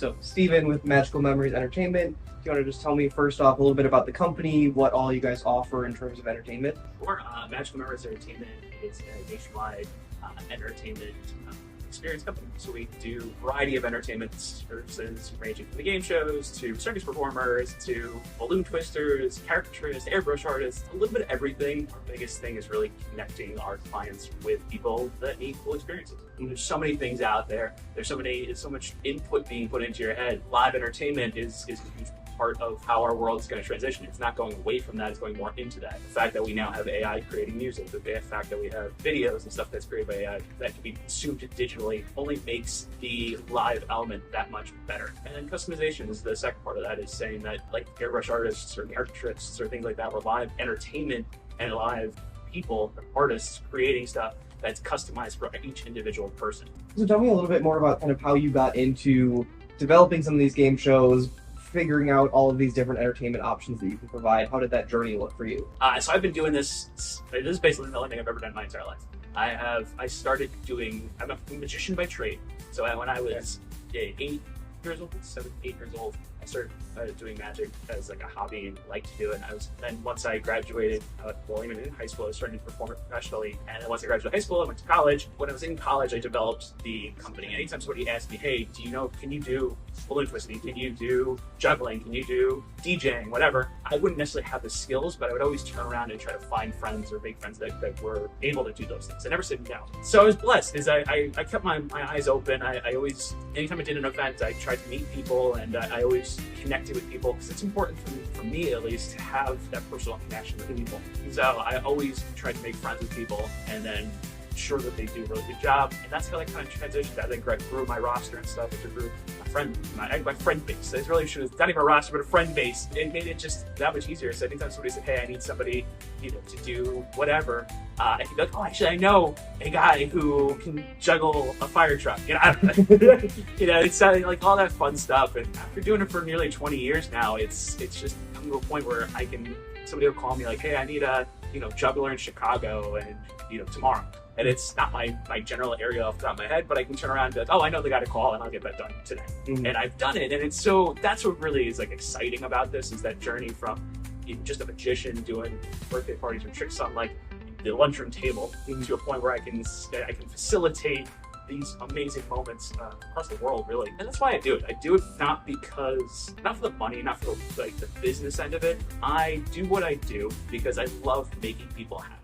So, Steven with Magical Memories Entertainment, do you want to just tell me first off a little bit about the company, what all you guys offer in terms of entertainment? Sure. Magical Memories Entertainment is a nationwide entertainment experience company. So we do a variety of entertainment services, ranging from the game shows to circus performers to balloon twisters, caricaturists, airbrush artists, a little bit of everything. Our biggest thing is really connecting our clients with people that need cool experiences. And there's so many things out there. There's so much input being put into your head. Live entertainment is a huge part of how our world is going to transition. It's not going away from that, it's going more into that. The fact that we now have AI creating music, the fact that we have videos and stuff that's created by AI that can be consumed digitally only makes the live element that much better. And then customization is the second part of that, is saying that like airbrush artists or caricaturists or things like that, or live entertainment and live people, artists creating stuff that's customized for each individual person. So tell me a little bit more about kind of how you got into developing some of these game shows, figuring out all of these different entertainment options that you can provide. How did that journey look for you? So I've been doing this. This is basically the only thing I've ever done in my entire life. I started doing. I'm a magician by trade. So when I was 8 years old, 7, 8 years old, I started doing magic as like a hobby and liked to do it. And then once I graduated, even in high school, I started to perform it professionally. And then once I graduated high school, I went to college. When I was in college, I developed the company. Anytime somebody asked me, hey, can you do balloon twisting? Can you do juggling? Can you do DJing? Whatever. I wouldn't necessarily have the skills, but I would always turn around and try to find friends or make friends that were able to do those things. I never said no. So I was blessed, because I kept my eyes open. I always, anytime I did an event, I tried to meet people, and I always connected with people, because it's important for me at least to have that personal connection with people. So I always tried to make friends with people and then ensure that they do a really good job. And that's how I kind of transitioned. I think I grew my roster and stuff, which grew my friend base. It's really not even a roster, but a friend base. It made it just that much easier. So anytime somebody said, hey, I need somebody, to do whatever, I could be like, oh, actually, I know a guy who can juggle a fire truck. I don't know. It's like all that fun stuff. And after doing it for nearly 20 years now, it's just come to a point where somebody will call me like, hey, I need a juggler in Chicago and tomorrow. And it's not my general area off the top of my head, but I can turn around and be like, oh, I know the guy to call, and I'll get that done today. Mm-hmm. And I've done it, and that's what really is like exciting about this, is that journey from just a magician doing birthday parties or tricks on like the lunchroom table to a point where I can facilitate these amazing moments across the world, really. And that's why I do it. I do it not for the money, not for the business end of it. I do what I do because I love making people happy.